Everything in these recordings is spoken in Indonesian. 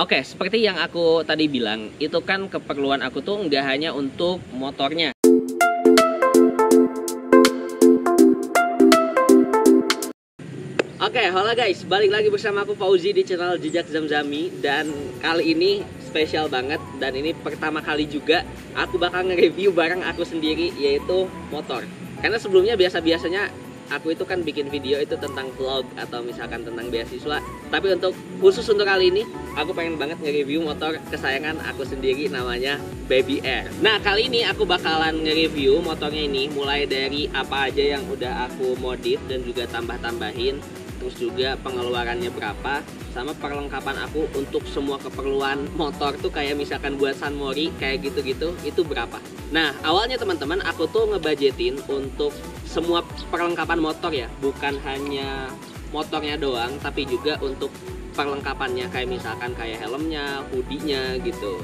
Oke, seperti yang aku tadi bilang, itu kan keperluan aku tuh nggak hanya untuk motornya. Oke, halo guys, balik lagi bersama aku Fauzi di channel Jejak Zamzami. Dan kali ini spesial banget, dan ini pertama kali juga aku bakal nge-review barang aku sendiri, yaitu motor. Karena sebelumnya biasanya aku itu kan bikin video itu tentang vlog atau misalkan tentang beasiswa. Tapi khusus untuk kali ini, aku pengen banget nge-review motor kesayangan aku sendiri, namanya Baby Air. Nah, kali ini aku bakalan nge-review motornya ini mulai dari apa aja yang udah aku modif dan juga tambah-tambahin, terus juga pengeluarannya berapa, sama perlengkapan aku untuk semua keperluan motor tuh, kayak misalkan buat San Mori kayak gitu-gitu, itu berapa. Nah, awalnya teman-teman, aku tuh ngebudgetin untuk semua perlengkapan motor ya, bukan hanya motornya doang, tapi juga untuk perlengkapannya, kayak misalkan kayak helmnya, hoodie-nya gitu,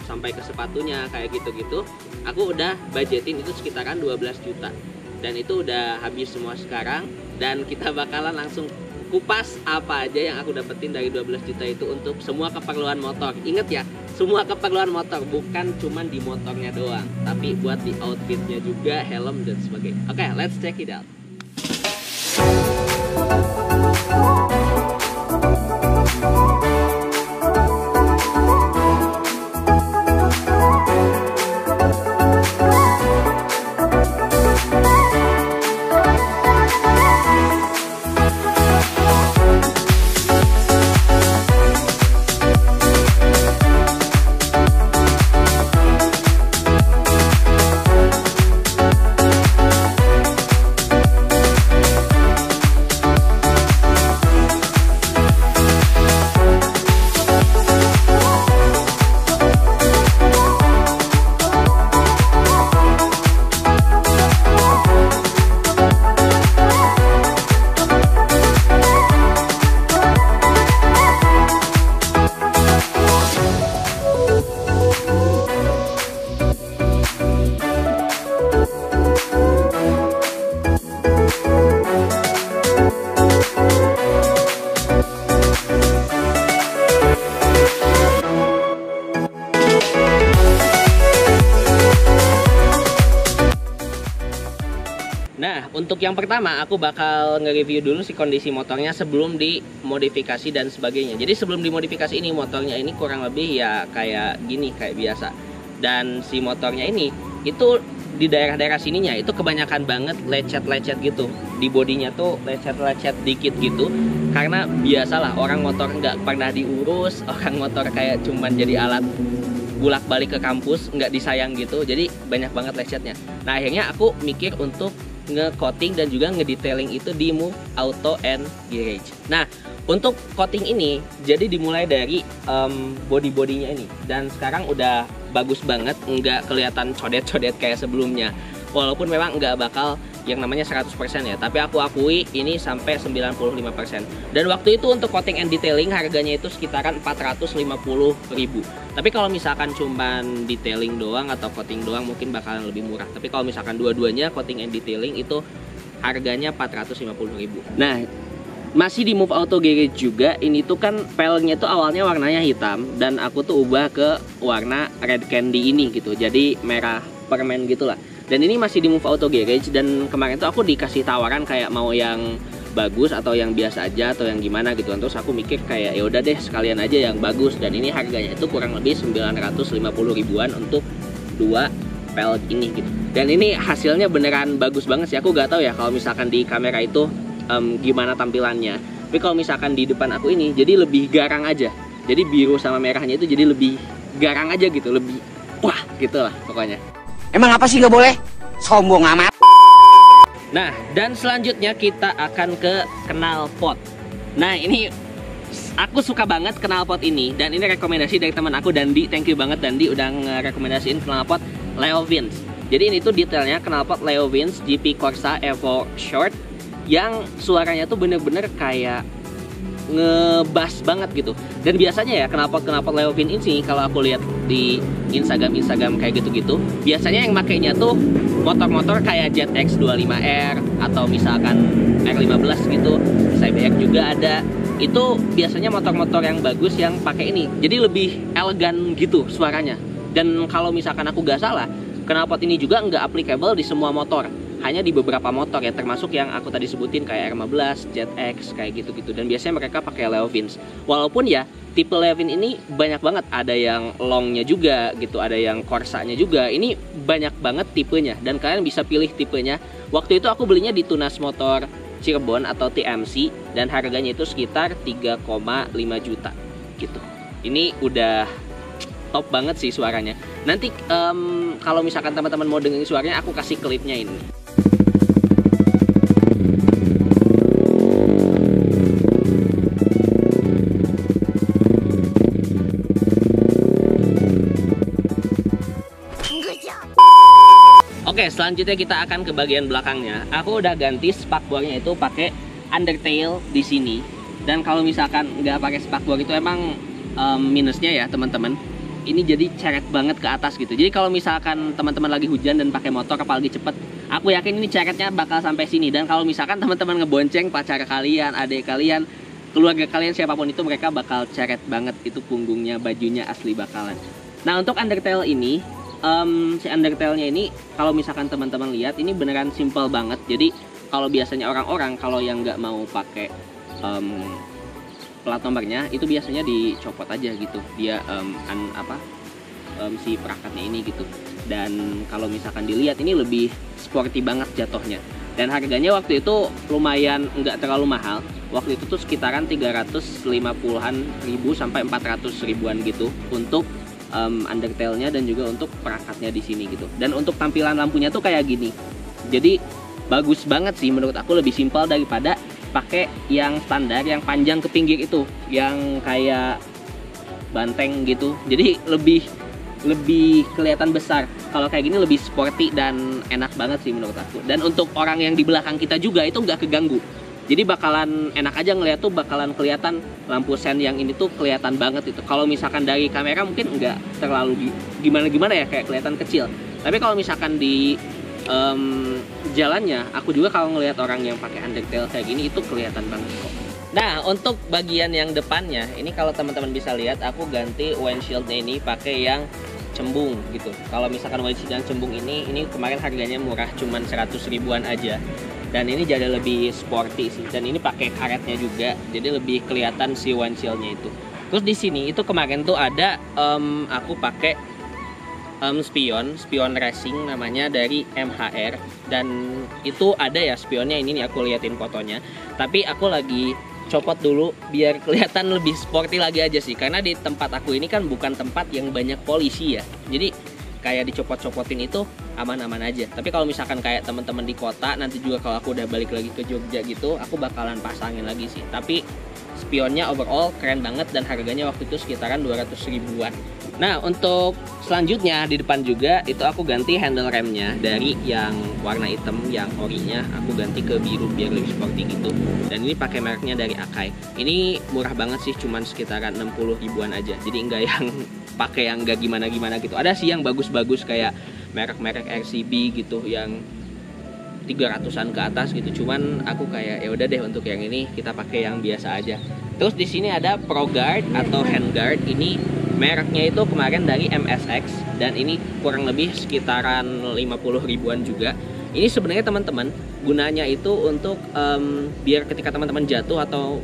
sampai ke sepatunya kayak gitu-gitu. Aku udah budgetin itu sekitaran 12 juta. Dan itu udah habis semua sekarang, dan kita bakalan langsung kupas apa aja yang aku dapetin dari 12 juta itu untuk semua keperluan motor. Ingat ya, semua keperluan motor, bukan cuman di motornya doang, tapi buat di outfitnya juga, helm dan sebagainya. Oke, let's check it out. Nah, untuk yang pertama aku bakal nge-review dulu si kondisi motornya sebelum dimodifikasi dan sebagainya. Jadi sebelum dimodifikasi ini, motornya ini kurang lebih ya kayak gini, kayak biasa. Dan si motornya ini itu di daerah-daerah sininya itu kebanyakan banget lecet-lecet gitu. Di bodinya tuh lecet-lecet dikit gitu. Karena biasalah orang motor nggak pernah diurus, orang motor kayak cuman jadi alat bolak-balik ke kampus, nggak disayang gitu. Jadi banyak banget lecetnya. Nah, akhirnya aku mikir untuk nge-coating dan juga ngedetailing itu di Move Auto and Garage. Nah, untuk coating ini jadi dimulai dari body-bodinya ini, dan sekarang udah bagus banget, nggak kelihatan codet-codet kayak sebelumnya. Walaupun memang nggak bakal yang namanya 100% ya, tapi aku akui ini sampai 95%. Dan waktu itu untuk coating and detailing harganya itu sekitaran 450.000. Tapi kalau misalkan cuman detailing doang atau coating doang mungkin bakalan lebih murah. Tapi kalau misalkan dua-duanya coating and detailing itu harganya 450.000. Nah, masih di Move Auto Garage juga, ini tuh kan pelnya tuh awalnya warnanya hitam, dan aku tuh ubah ke warna red candy ini gitu, jadi merah permen gitulah. Dan ini masih di Move Auto Garage, dan kemarin tuh aku dikasih tawaran kayak mau yang bagus atau yang biasa aja atau yang gimana gitu. Terus aku mikir kayak ya udah deh sekalian aja yang bagus, dan ini harganya itu kurang lebih 950.000-an untuk dua pel ini gitu. Dan ini hasilnya beneran bagus banget sih. Aku gak tahu ya kalau misalkan di kamera itu gimana tampilannya. Tapi kalau misalkan di depan aku ini jadi lebih garang aja. Jadi biru sama merahnya itu jadi lebih garang aja gitu, lebih wah gitu lah pokoknya. Emang apa sih nggak boleh? Sombong amat. Nah, dan selanjutnya kita akan ke knalpot. Nah, ini aku suka banget knalpot ini, dan ini rekomendasi dari teman aku Dandi. Thank you banget Dandi udah ngerekomendasiin knalpot Leo Vince. Jadi ini tuh detailnya knalpot Leo Vince GP Corsa Evo Short yang suaranya tuh bener-bener kayak ngebas banget gitu. Dan biasanya ya knalpot Leo Vince ini kalau aku lihat di Instagram kayak gitu-gitu, biasanya yang makainya tuh motor-motor kayak Jet X25R atau misalkan R15 gitu, CBR juga ada. itu biasanya motor-motor yang bagus yang pakai ini. Jadi lebih elegan gitu suaranya. Dan kalau misalkan aku gak salah, knalpot ini juga nggak applicable di semua motor. Hanya di beberapa motor ya, termasuk yang aku tadi sebutin kayak R15, ZX, kayak gitu-gitu. Dan biasanya mereka pakai Levins. Walaupun ya, tipe Levin ini banyak banget. Ada yang longnya juga gitu, ada yang Corsanya juga. Ini banyak banget tipenya, dan kalian bisa pilih tipenya. Waktu itu aku belinya di Tunas Motor Cirebon atau TMC, dan harganya itu sekitar 3,5 juta gitu. Ini udah top banget sih suaranya. Nanti kalau misalkan teman-teman mau dengerin suaranya, aku kasih klipnya ini. Oke, selanjutnya kita akan ke bagian belakangnya. Aku udah ganti spakbornya itu pakai undertail di sini. Dan kalau misalkan nggak pakai spakbor itu emang minusnya ya teman-teman. Ini jadi ceret banget ke atas gitu. Jadi kalau misalkan teman-teman lagi hujan dan pakai motor apalagi cepet, aku yakin ini ceretnya bakal sampai sini. Dan kalau misalkan teman-teman ngebonceng pacar kalian, adik kalian, keluarga kalian, siapapun itu, mereka bakal ceret banget itu punggungnya, bajunya asli bakalan. Nah, untuk undertail ini, si undertailnya ini kalau misalkan teman-teman lihat ini beneran simple banget. Jadi kalau biasanya orang-orang kalau yang nggak mau pakai plat nomornya itu biasanya dicopot aja gitu dia si perakatnya ini gitu. Dan kalau misalkan dilihat ini lebih sporty banget jatuhnya. Dan harganya waktu itu lumayan nggak terlalu mahal. Waktu itu tuh sekitaran 350-an ribu sampai 400 ribuan gitu untuk undertailnya dan juga untuk perakatnya di sini gitu. Dan untuk tampilan lampunya tuh kayak gini. Jadi bagus banget sih menurut aku, lebih simpel daripada pakai yang standar yang panjang ke pinggir itu, yang kayak banteng gitu. Jadi lebih kelihatan besar. Kalau kayak gini lebih sporty dan enak banget sih menurut aku. Dan untuk orang yang di belakang kita juga itu nggak keganggu. Jadi bakalan enak aja ngeliat tuh, bakalan kelihatan lampu sen yang ini tuh kelihatan banget itu. Kalau misalkan dari kamera mungkin nggak terlalu gimana-gimana ya, kayak kelihatan kecil. Tapi kalau misalkan di jalannya, aku juga kalau ngelihat orang yang pakai undertail kayak gini itu kelihatan banget kok. Nah, untuk bagian yang depannya, ini kalau teman-teman bisa lihat, aku ganti windshieldnya ini pakai yang cembung gitu. Kalau misalkan windshield yang cembung ini kemarin harganya murah, cuman 100 ribuan aja. Dan ini jadi lebih sporty sih. Dan ini pakai karetnya juga, jadi lebih kelihatan si windshieldnya itu. Terus di sini itu kemarin tuh ada aku pakai spion racing namanya dari MHR, dan itu ada ya spionnya ini nih, aku liatin fotonya. Tapi aku lagi copot dulu biar kelihatan lebih sporty lagi aja sih, karena di tempat aku ini kan bukan tempat yang banyak polisi ya. Jadi kayak dicopot-copotin itu aman-aman aja. Tapi kalau misalkan kayak teman-teman di kota, nanti juga kalau aku udah balik lagi ke Jogja gitu, aku bakalan pasangin lagi sih. Tapi spionnya overall keren banget dan harganya waktu itu sekitaran 200 ribuan. Nah, untuk selanjutnya di depan juga itu aku ganti handle remnya dari yang warna hitam yang orinya aku ganti ke biru biar lebih sporty gitu. Dan ini pakai mereknya dari Akai. Ini murah banget sih, cuman sekitaran 60 ribuan aja. Jadi enggak yang pakai yang enggak gimana-gimana gitu. Ada sih yang bagus-bagus kayak merek-merek RCB gitu yang 300-an ke atas gitu. Cuman aku kayak ya udah deh, untuk yang ini kita pakai yang biasa aja. Terus di sini ada Pro Guard atau handguard. Ini mereknya itu kemarin dari MSX dan ini kurang lebih sekitaran 50 ribuan juga. Ini sebenarnya teman-teman gunanya itu untuk biar ketika teman-teman jatuh atau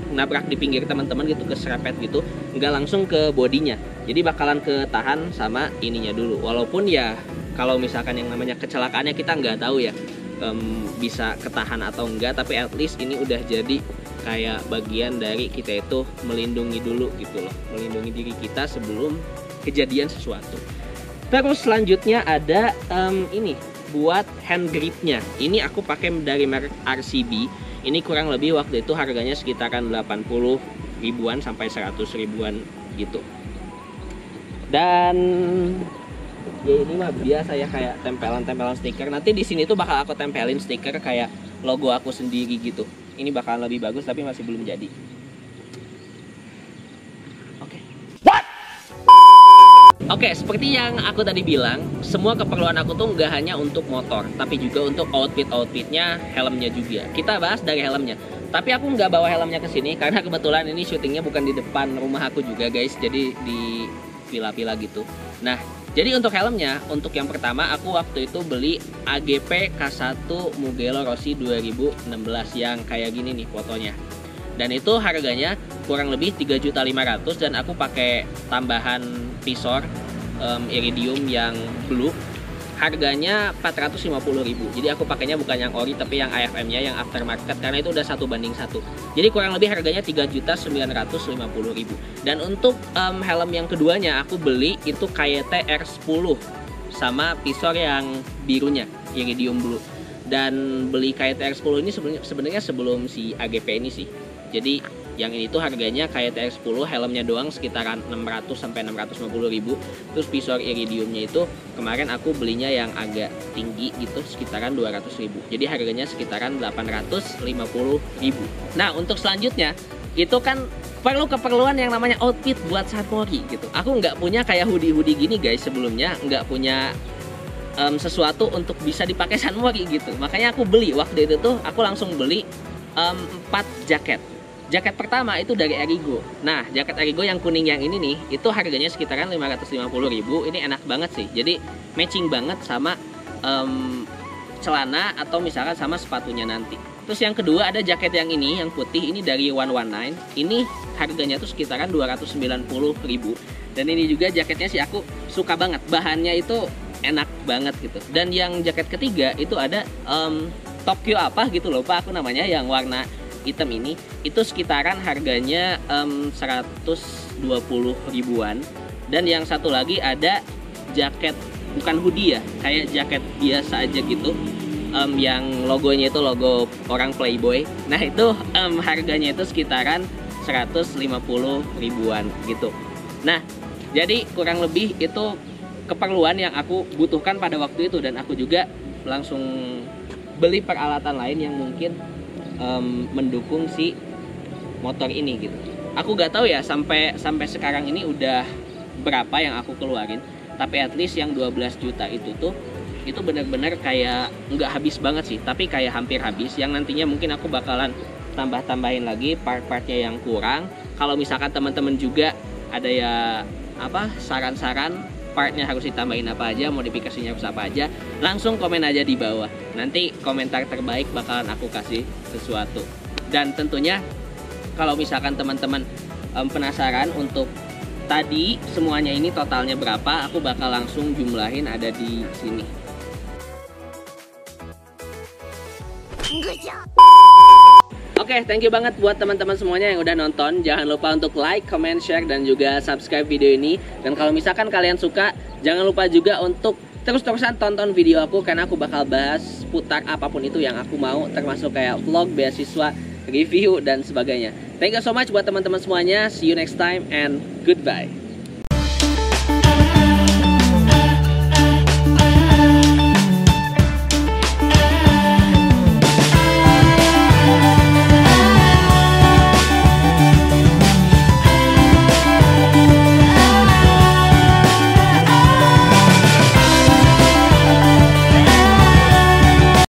nabrak di pinggir teman-teman gitu, keserempet gitu, nggak langsung ke bodinya. Jadi bakalan ketahan sama ininya dulu. Walaupun ya kalau misalkan yang namanya kecelakaannya kita nggak tahu ya bisa ketahan atau enggak, tapi at least ini udah jadi kayak bagian dari kita itu melindungi dulu gitu loh, melindungi diri kita sebelum kejadian sesuatu. Terus selanjutnya ada ini buat hand gripnya. Ini aku pakai dari merek RCB. Ini kurang lebih waktu itu harganya sekitaran 80 ribuan sampai 100 ribuan gitu. Dan ya ini mah biasa ya, kayak tempelan-tempelan stiker. Nanti di sini tuh bakal aku tempelin stiker kayak logo aku sendiri gitu. Ini bakalan lebih bagus tapi masih belum jadi. Oke. Oke, seperti yang aku tadi bilang, semua keperluan aku tuh nggak hanya untuk motor, tapi juga untuk outfit-outfitnya, helmnya juga. Kita bahas dari helmnya. Tapi aku nggak bawa helmnya ke sini karena kebetulan ini syutingnya bukan di depan rumah aku juga guys, jadi di villa-villa gitu. Nah, jadi untuk helmnya, untuk yang pertama aku waktu itu beli AGP K1 Mugello Rossi 2016 yang kayak gini nih fotonya. Dan itu harganya kurang lebih 3.500.000 dan aku pakai tambahan visor iridium yang blue. Harganya 450.000. Jadi aku pakainya bukan yang ori tapi yang AFM-nya yang aftermarket karena itu udah 1:1. Jadi kurang lebih harganya 3.950.000. Dan untuk helm yang keduanya aku beli itu KYT R10 sama visor yang birunya iridium blue. Dan beli KYT R10 ini sebenarnya sebelum si AGP ini sih. Jadi yang ini tuh harganya KYT R10 helmnya doang sekitaran 600 sampai 650.000. Terus visor iridiumnya itu kemarin aku belinya yang agak tinggi gitu sekitaran 200.000. Jadi harganya sekitaran 850.000. Nah, untuk selanjutnya itu kan perlu keperluan yang namanya outfit buat sunmori gitu. Aku nggak punya kayak hoodie gini guys sebelumnya, nggak punya sesuatu untuk bisa dipakai sunmori gitu. Makanya aku beli waktu itu tuh aku langsung beli 4 jaket. Jaket pertama itu dari Erigo. Nah, jaket Erigo yang kuning yang ini nih, itu harganya sekitaran 550.000. Ini enak banget sih. Jadi matching banget sama celana atau misalkan sama sepatunya nanti. Terus yang kedua ada jaket yang ini, yang putih ini dari 119. Ini harganya tuh sekitaran 290.000. Dan ini juga jaketnya sih aku suka banget. Bahannya itu enak banget gitu. Dan yang jaket ketiga itu ada Tokyo apa gitu loh Pak aku namanya, yang warna hitam ini itu sekitaran harganya 120.000-an. Dan yang satu lagi ada jaket bukan hoodie ya, kayak jaket biasa aja gitu, yang logonya itu logo orang Playboy. Nah itu harganya itu sekitaran 150.000-an gitu. Nah jadi kurang lebih itu keperluan yang aku butuhkan pada waktu itu. Dan aku juga langsung beli peralatan lain yang mungkin mendukung si motor ini gitu. Aku gak tahu ya sampai sekarang ini udah berapa yang aku keluarin, tapi at least yang 12 juta itu tuh itu bener-bener kayak nggak habis banget sih, tapi kayak hampir habis. Yang nantinya mungkin aku bakalan tambahin lagi part-partnya yang kurang. Kalau misalkan teman-teman juga ada ya apa saran-saran partnya harus ditambahin apa aja, modifikasinya harus apa aja, langsung komen aja di bawah. Nanti komentar terbaik bakalan aku kasih sesuatu. Dan tentunya kalau misalkan teman-teman penasaran untuk tadi semuanya ini totalnya berapa, aku bakal langsung jumlahin ada di sini. Oke, thank you banget buat teman-teman semuanya yang udah nonton. Jangan lupa untuk like, comment, share, dan juga subscribe video ini. Dan kalau misalkan kalian suka, jangan lupa juga untuk terus-terusan tonton video aku, karena aku bakal bahas putar apapun itu yang aku mau, termasuk kayak vlog, beasiswa, review, dan sebagainya. Thank you so much buat teman-teman semuanya. See you next time and goodbye.